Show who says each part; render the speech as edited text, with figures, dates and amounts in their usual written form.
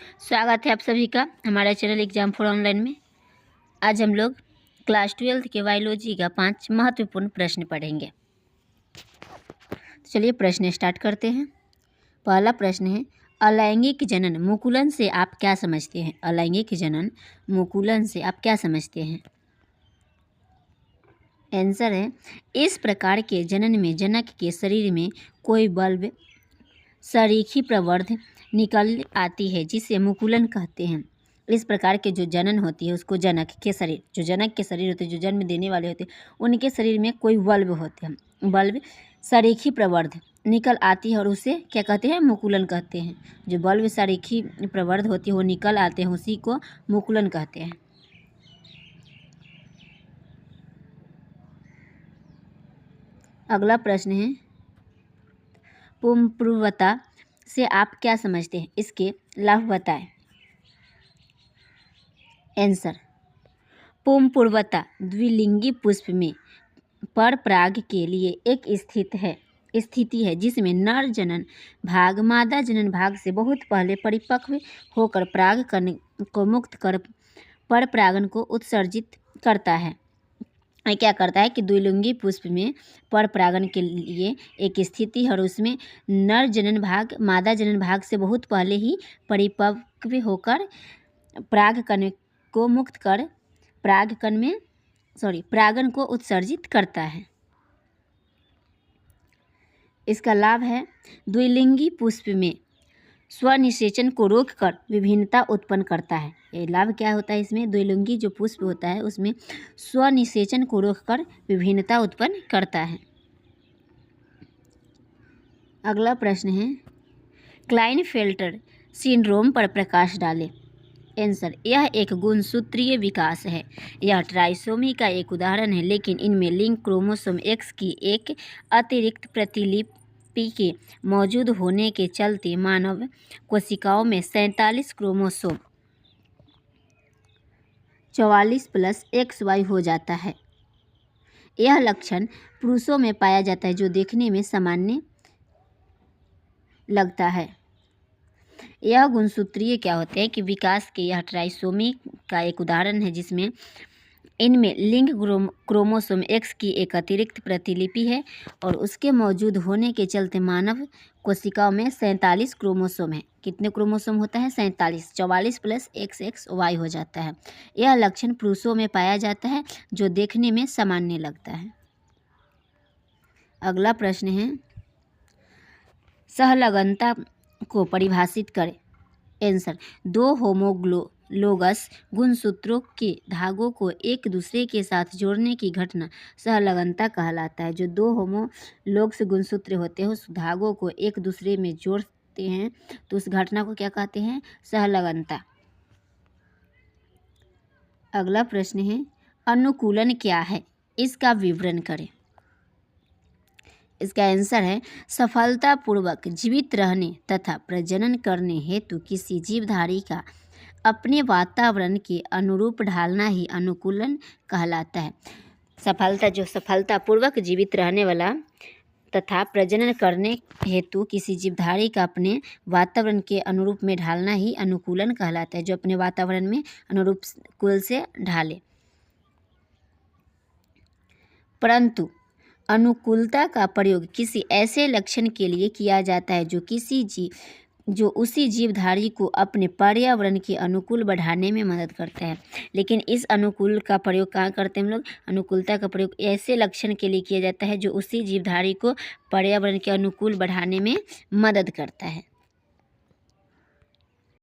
Speaker 1: स्वागत है आप सभी का हमारे चैनल एग्जाम फॉर ऑनलाइन में। आज हम लोग क्लास 12 के बायोलॉजी का 5 महत्वपूर्ण प्रश्न पढ़ेंगे। तो चलिए प्रश्न स्टार्ट करते हैं। पहला प्रश्न है, अलैंगिक जनन मुकुलन से आप क्या समझते हैं? अलैंगिक जनन मुकुलन से आप क्या समझते हैं? आंसर है, इस प्रकार के जनन में जनक के शरीर में कोई बल्ब सरीखी प्रवर्ध निकल आती है जिसे मुकुलन कहते हैं। इस प्रकार के जो जनन होती है उसको जनक के शरीर, जो जनक के शरीर होते हैं, जो जन्म देने वाले होते हैं, उनके शरीर में कोई बल्ब होते हैं, बल्ब सरीखी प्रवर्ध निकल आती है और उसे क्या कहते हैं? मुकुलन कहते हैं। जो बल्ब सरीखी प्रवर्ध होती है वो निकल आते हैं, उसी को मुकुलन कहते हैं। अगला प्रश्न है, पुंपूर्वता से आप क्या समझते हैं? इसके लाभ बताएं। आंसर, पुंपूर्वता द्विलिंगी पुष्प में परपराग के लिए एक स्थिति है जिसमें नर जनन भाग मादा जनन भाग से बहुत पहले परिपक्व होकर पराग कण को मुक्त कर परपरागन को उत्सर्जित करता है। क्या करता है कि द्विलिंगी पुष्प में परपरागन के लिए एक स्थिति है और उसमें नर जनन भाग मादा जनन भाग से बहुत पहले ही परिपक्व होकर परागकण को मुक्त कर परागन को उत्सर्जित करता है। इसका लाभ है, द्विलिंगी पुष्प में स्वनिषेचन को रोककर विभिन्नता उत्पन्न करता है। ये लाभ क्या होता है इसमें? द्विलिंगी जो पुष्प होता है उसमें स्वनिषेचन को रोककर विभिन्नता उत्पन्न करता है। अगला प्रश्न है, क्लाइनफेल्टर सिंड्रोम पर प्रकाश डालें। आंसर, यह एक गुणसूत्रीय विकास है। यह ट्राइसोमी का एक उदाहरण है, लेकिन इनमें लिंक क्रोमोसोम एक्स की एक अतिरिक्त प्रतिलिपि के मौजूद होने के चलते मानव कोशिकाओं में 47 क्रोमोसोम 44+XY हो जाता है। यह लक्षण पुरुषों में पाया जाता है जो देखने में सामान्य लगता है। यह गुणसूत्रीय क्या होते हैं कि विकास के यह ट्राइसोमी का एक उदाहरण है जिसमें इनमें लिंक क्रोमोसोम एक्स की एक अतिरिक्त प्रतिलिपि है और उसके मौजूद होने के चलते मानव कोशिकाओं में 47 क्रोमोसोम है। कितने क्रोमोसोम होता है? 47। 44+XY हो जाता है। यह लक्षण पुरुषों में पाया जाता है जो देखने में सामान्य लगता है। अगला प्रश्न है, सहलगनता को परिभाषित करें। आंसर, दो होमोलोगस गुणसूत्रों के धागों को एक दूसरे के साथ जोड़ने की घटना सहलगनता कहलाता है। जो दो होमोलोगस गुणसूत्र होते हैं उस धागों को एक दूसरे में जोड़ते हैं तो उस घटना को क्या कहते हैं? सहलगनता। अगला प्रश्न है, अनुकूलन क्या है? इसका विवरण करें। इसका आंसर है, सफलतापूर्वक जीवित रहने तथा प्रजनन करने हेतु किसी जीवधारी का अपने वातावरण के अनुरूप ढालना ही अनुकूलन कहलाता है। सफलतापूर्वक जीवित रहने वाला तथा प्रजनन करने हेतु किसी जीवधारी का अपने वातावरण के अनुरूप में ढालना ही अनुकूलन कहलाता है, जो अपने वातावरण में अनुरूप कुल से ढाले। परंतु अनुकूलता का प्रयोग किसी ऐसे लक्षण के लिए किया जाता है जो उसी जीवधारी को अपने पर्यावरण के अनुकूल बढ़ाने में मदद करता है। लेकिन इस अनुकूल का प्रयोग कहाँ करते हैं हम लोग? अनुकूलता का प्रयोग ऐसे लक्षण के लिए किया जाता है जो उसी जीवधारी को पर्यावरण के अनुकूल बढ़ाने में मदद करता है।